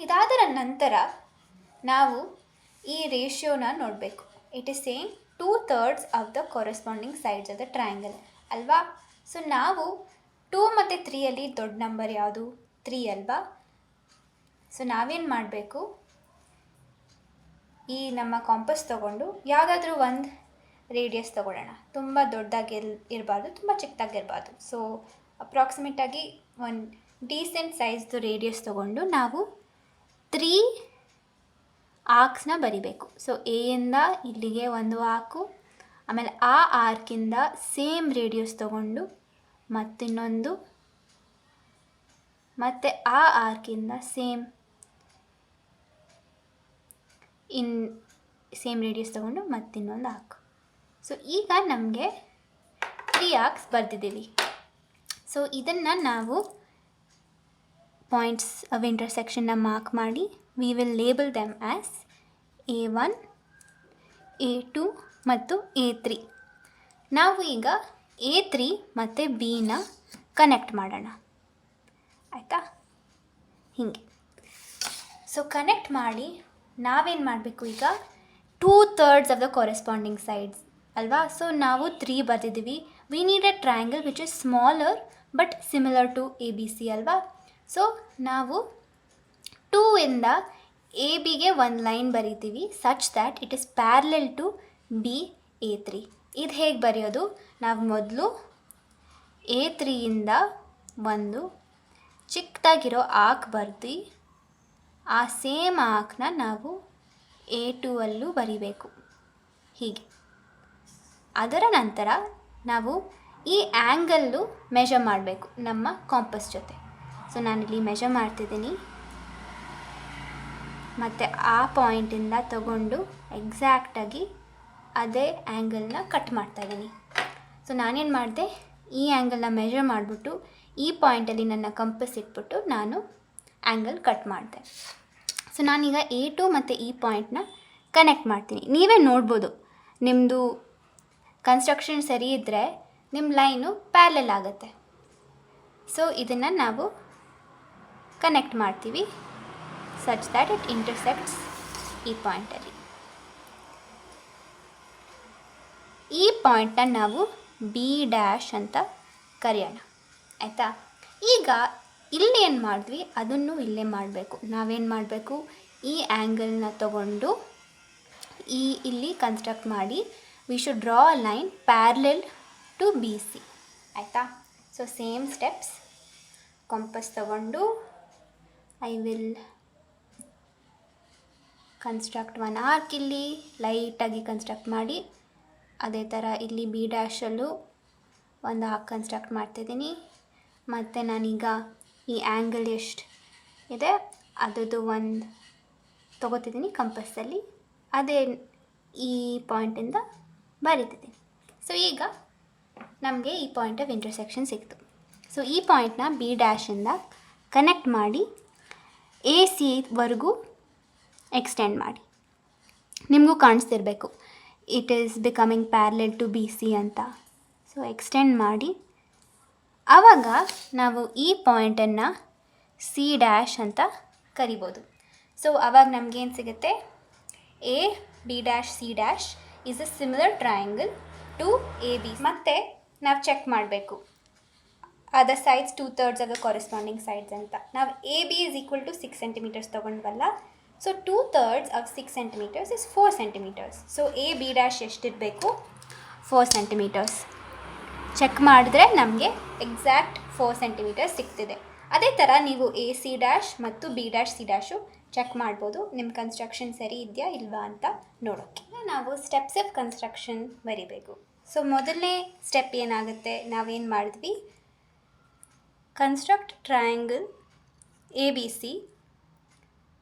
ಇದಾದರ ನಂತರ ನಾವು ಈ ರೇಷಿಯೋನ ನೋಡಬೇಕು. It is same 2/3 of the corresponding sides of the triangle ಅಲ್ವಾ. ಸೊ ನಾವು 2 ಮತ್ತು 3 ದೊಡ್ಡ ನಂಬರ್ ಯಾವುದು, 3 ಅಲ್ವಾ. ಸೊ ನಾವೇನು ಮಾಡಬೇಕು, ಈ ನಮ್ಮ ಕಾಂಪಸ್ ತೊಗೊಂಡು ಯಾವುದಾದ್ರೂ ಒಂದು ರೇಡಿಯಸ್ ತೊಗೊಳ್ಳೋಣ. ತುಂಬ ದೊಡ್ಡದಾಗಿ ಇರಬಾರ್ದು, ತುಂಬ ಚಿಕ್ಕದಾಗಿರಬಾರ್ದು. ಸೊ ಅಪ್ರಾಕ್ಸಿಮೇಟಾಗಿ ಒಂದು ಡೀಸೆಂಟ್ ಸೈಜ್ದು ರೇಡಿಯಸ್ ತೊಗೊಂಡು ನಾವು 3 ಆರ್ಕ್ಸ್ನ ಬರಿಬೇಕು. ಸೊ ಎ ಇಂದ ಇಲ್ಲಿಗೆ ಒಂದು ಆರ್ಕು, ಆಮೇಲೆ ಆ ಆರ್ಕಿಂದ ಸೇಮ್ ರೇಡಿಯಸ್ ತೊಗೊಂಡು ಮತ್ತಿನ್ನೊಂದು, ಮತ್ತು ಆ ಆರ್ಕಿಂದ ಸೇಮ್ ರೇಡಿಯಸ್ ತೊಗೊಂಡು ಮತ್ತಿನ್ನೊಂದು ಆರ್ಕ್. ಸೊ ಈಗ ನಮಗೆ 3 ಆರ್ಕ್ಸ್ ಬರೆದಿದ್ದೀವಿ. ಸೊ ಇದನ್ನು ನಾವು ಪಾಯಿಂಟ್ಸ್ ಆಫ್ ಇಂಟರ್ಸೆಕ್ಷನ್ನ ಮಾರ್ಕ್ ಮಾಡಿ we will label them as A1, A2 ಮತ್ತು A3. ನಾವು ಈಗ A3 ಮತ್ತು ಬಿನ ಕನೆಕ್ಟ್ ಮಾಡೋಣ. ಆಯಿತಾ, ಹೀಗೆ. ಸೊ ಕನೆಕ್ಟ್ ಮಾಡಿ ನಾವೇನು ಮಾಡಬೇಕು, ಈಗ 2/3 ಆಫ್ ದ ಕೊರೆಸ್ಪಾಂಡಿಂಗ್ ಸೈಡ್ಸ್ ಅಲ್ವಾ. ಸೊ ನಾವು 3 ಬರೆದಿದ್ದೀವಿ. We need a triangle which is smaller but similar to A B C ಅಲ್ವಾ. ಸೊ ನಾವು 2 ಇಂದ ಎ ಬಿಗೆ ಒಂದು ಲೈನ್ ಬರಿತೀವಿ such that it is parallel to B A3. ಇದು ಹೇಗೆ ಬರೆಯೋದು? ನಾವು ಮೊದಲು A3ಇಂದ ಒಂದು ಚಿಕ್ಕದಾಗಿರೋ ಆರ್ಕ್ ಬರ್ದು ಆ ಸೇಮ್ ಆರ್ಕ್ನ ನಾವು A2 ಅಲ್ಲೂ ಬರಿಬೇಕು ಹೀಗೆ. ಅದರ ನಂತರ ನಾವು ಈ ಆ್ಯಂಗಲ್ಲು ಮೆಷರ್ ಮಾಡಬೇಕು ನಮ್ಮ ಕಾಂಪಸ್ ಜೊತೆ. ಸೊ ನಾನಿಲ್ಲಿ ಮೆಷರ್ ಮಾಡ್ತಿದ್ದೀನಿ ಮತ್ತು ಆ ಪಾಯಿಂಟಿಂದ ತಗೊಂಡು ಎಕ್ಸಾಕ್ಟಾಗಿ ಅದೇ ಆ್ಯಂಗಲ್ನ ಕಟ್ ಮಾಡ್ತಾಯಿದ್ದೀನಿ. ಸೊ ನಾನೇನು ಮಾಡಿದೆ, ಈ ಆ್ಯಂಗಲ್ನ ಮೆಷರ್ ಮಾಡಿಬಿಟ್ಟು ಈ ಪಾಯಿಂಟಲ್ಲಿ ನನ್ನ ಕಂಪಸ್ ಇಟ್ಬಿಟ್ಟು ನಾನು ಆ್ಯಂಗಲ್ ಕಟ್ ಮಾಡಿದೆ. ಸೊ ನಾನೀಗ A2 ಮತ್ತು ಈ ಪಾಯಿಂಟ್ನ ಕನೆಕ್ಟ್ ಮಾಡ್ತೀನಿ. ನೀವೇ ನೋಡ್ಬೋದು, ನಿಮ್ಮದು ಕನ್ಸ್ಟ್ರಕ್ಷನ್ ಸರಿ ಇದ್ದರೆ ನಿಮ್ಮ ಲೈನು ಪ್ಯಾರಲಲ್ ಆಗುತ್ತೆ. ಸೊ ಇದನ್ನು ನಾವು ಕನೆಕ್ಟ್ ಮಾಡ್ತೀವಿ ಸಚ್ ದ್ಯಾಟ್ ಇಟ್ ಇಂಟರ್ಸೆಕ್ಟ್ಸ್ ಈ ಪಾಯಿಂಟಲ್ಲಿ. ಈ ಪಾಯಿಂಟ್ನ ನಾವು B' ಅಂತ ಕರೆಯೋಣ, ಆಯಿತಾ. ಈಗ ಇಲ್ಲಿ ಏನು ಮಾಡಿದ್ವಿ ಅದನ್ನು ಇಲ್ಲೇ ಮಾಡಬೇಕು. ನಾವೇನು ಮಾಡಬೇಕು, ಈ ಆ್ಯಂಗಲ್ನ ತಗೊಂಡು ಇಲ್ಲಿ ಕನ್ಸ್ಟ್ರಕ್ಟ್ ಮಾಡಿ we should draw a line parallel to BC, ಆಯಿತಾ. ಸೊ ಸೇಮ್ ಸ್ಟೆಪ್ಸ್, ಕಾಂಪಸ್ ತಗೊಂಡು I will construct one arc, ಇಲ್ಲಿ ಲೈಟಾಗಿ ಕನ್ಸ್ಟ್ರಕ್ಟ್ ಮಾಡಿ ಅದೇ ಥರ ಇಲ್ಲಿ B' ಒಂದು ಆರ್ಕ್ ಕನ್ಸ್ಟ್ರಕ್ಟ್ ಮಾಡ್ತಿದ್ದೀನಿ. ಮತ್ತು ನಾನೀಗ ಈ ಆ್ಯಂಗಲ್ ಎಷ್ಟು ಇದೆ ಅದರದ್ದು ಒಂದು ತೊಗೋತಿದ್ದೀನಿ ಕಂಪಸ್ಸಲ್ಲಿ, ಅದೇ ಈ ಪಾಯಿಂಟಿಂದ ಬರೀತಿದ್ದೀನಿ. ಸೊ ಈಗ ನಮಗೆ ಈ ಪಾಯಿಂಟ್ ಆಫ್ ಇಂಟರ್ಸೆಕ್ಷನ್ ಸಿಕ್ತು. ಸೊ ಈ ಪಾಯಿಂಟ್ನ B' ಕನೆಕ್ಟ್ ಮಾಡಿ AC ಎಕ್ಸ್ಟೆಂಡ್ ಮಾಡಿ. ನಿಮಗೂ ಕಾಣಿಸ್ತಿರ್ಬೇಕು it is becoming parallel to BC ಅಂತ. ಸೊ ಎಕ್ಸ್ಟೆಂಡ್ ಮಾಡಿ ಆವಾಗ ನಾವು ಈ ಪಾಯಿಂಟನ್ನು C' ಅಂತ ಕರಿಬೋದು. ಸೊ ಆವಾಗ ನಮಗೇನು ಸಿಗುತ್ತೆ, AB' C' is a similar triangle to AB. ಮತ್ತು ನಾವು ಚೆಕ್ ಮಾಡಬೇಕು other sides 2/3 of the corresponding sides ಅಂತ. ನಾವು AB is equal to 6 centimeters ತೊಗೊಂಡ್ವಲ್ಲ. So 2/3 of 6 centimeters is 4 centimeters. So AB' ಎಷ್ಟಿರಬೇಕು, 4 centimeters. ಚೆಕ್ ಮಾಡಿದ್ರೆ ನಮಗೆ ಎಕ್ಸಾಕ್ಟ್ 4 centimeters ಸಿಗ್ತಿದೆ. ಅದೇ ಥರ ನೀವು AC' ಮತ್ತು B', C' ಚೆಕ್ ಮಾಡ್ಬೋದು ನಿಮ್ಮ ಕನ್ಸ್ಟ್ರಕ್ಷನ್ ಸರಿ ಇದೆಯಾ ಇಲ್ವಾ ಅಂತ ನೋಡೋಕ್ಕೆ. ನಾವು ಸ್ಟೆಪ್ಸ್ ಆಫ್ ಕನ್ಸ್ಟ್ರಕ್ಷನ್ ಬರಿಬೇಕು. ಸೊ ಮೊದಲನೇ ಸ್ಟೆಪ್ ಏನಾಗುತ್ತೆ, ನಾವೇನು ಮಾಡಿದ್ವಿ, construct triangle ABC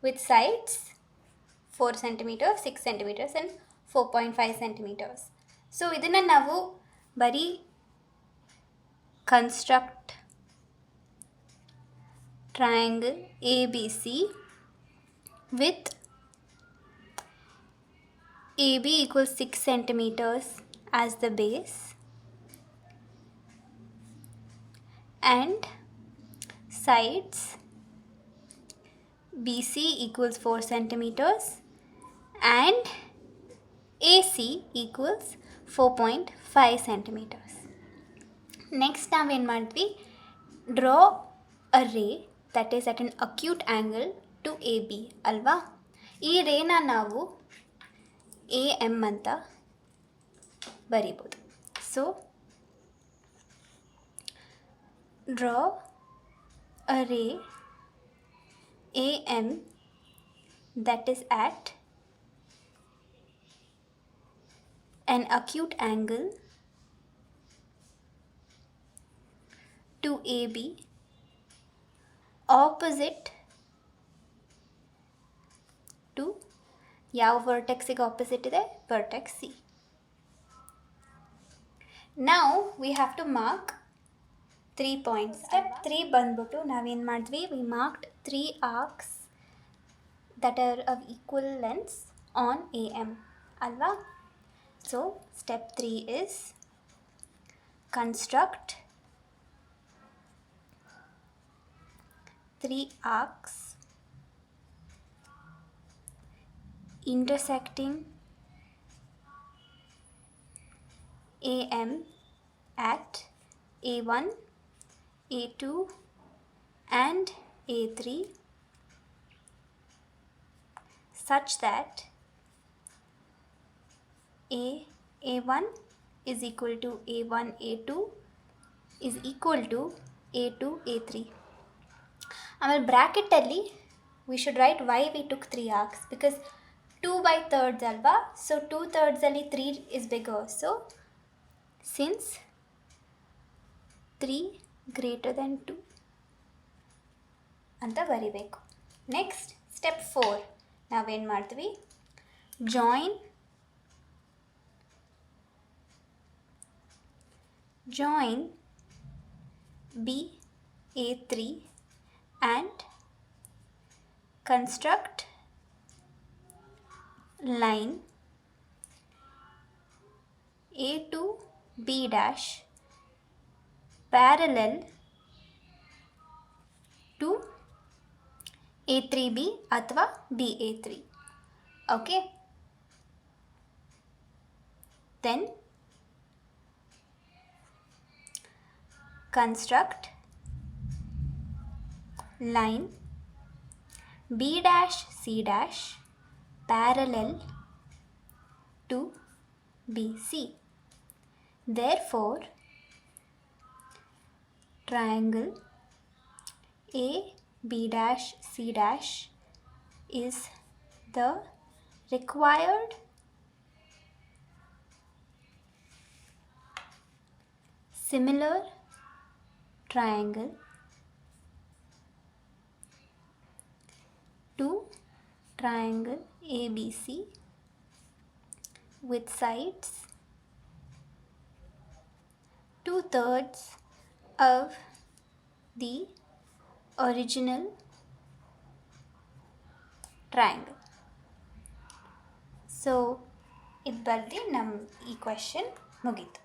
with sides 4 centimeters, 6 centimeters and 4.5 centimeters. So ಇದನ್ನು ನಾವು ಬರೀ construct triangle ABC with AB equals 6 centimeters as the base and sides BC equals 4 centimeters and AC equals 4.5 centimeters. Next ನಾವೇನು ಮಾಡಿದ್ವಿ, draw a ray that is at an acute angle to AB ಅಲ್ವಾ. ಈ ರೇನ ನಾವು AM ಅಂತ ಬರಿಬೋದು. So draw a ರೇ AM that is at an acute angle to AB opposite to ಯಾವ ವರ್ಟೆಕ್ಸಿಗೆ opposite ಇದೆ, vertex C. Now we have to mark 3 points. Step 3 ಬಂದ್ಬಿಟ್ಟು ನಾವೇನು ಮಾಡಿದ್ವಿ, we marked 3 arcs that are of equal lengths on AM ಅಲ್ವಾ. So step 3 is construct 3 arcs intersecting AM at A1, A2 and A3 such that A1 is equal to A1 A2 is equal to A2 A3. ಆಮೇಲೆ ಬ್ರ್ಯಾಕೆಟಲ್ಲಿ we should write why we took 3 arcs, because 2/3 ಅಲ್ವಾ, so 2/3 ಅಲ್ಲಿ 3 is bigger, so since 3 greater than 2 ಅಂತ ಬರಿಬೇಕು. Next step 4 ನಾವೇನು ಮಾಡ್ತೀವಿ, join BA3 and construct line A to B dash parallel to A3B ಅಥವಾ BA3. Okay, then construct line B dash C dash parallel to BC. Therefore, triangle AB dash C dash is the required similar triangle to triangle ABC with sides 2/3 of the original triangle. So ಇದು ಬರೆದು ನಮ್ಮ ಈ question ಮುಗೀತು.